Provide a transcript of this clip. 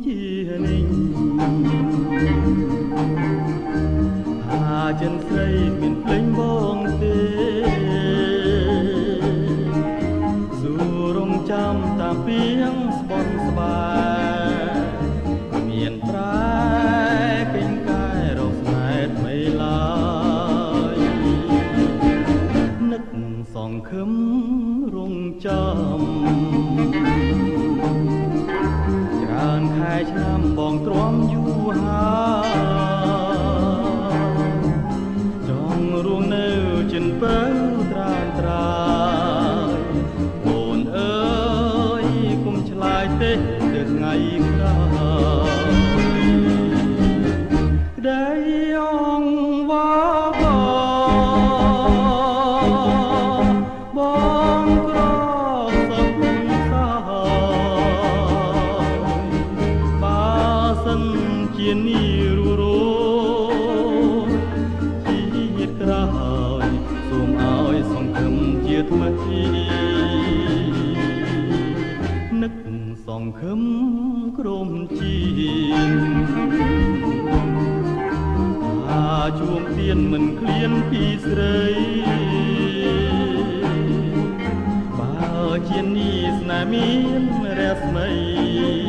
ជានេះថាចិនស្រីមានភ្លេងបងទេស៊ូរងចាំតាពីងស្បន់ស្បែមានប្រែកិនកាយរកស្នេហ៍ថ្មីឡើយនឹកសង្ឃឹមរងចាំច្រើនខែឆ្នាំបងទ្រាំយូរហើយចង់រួងនៅចិនពៅត្រានត្រាយអូនអើយគុំឆ្លើយទេទៅថ្ងៃក្រោយក្ដីអងវ៉ាបងក្រសុខសាបើសិនជានីរជាតិក្រោយសូមឲ្យសង្ឃឹមជាថ្មីនឹកសង្ឃឹមក្រុមជាថាជួបទៀនមិនឃ្លានពីស្រីបើជានេះស្នេហ៍មានរស្មី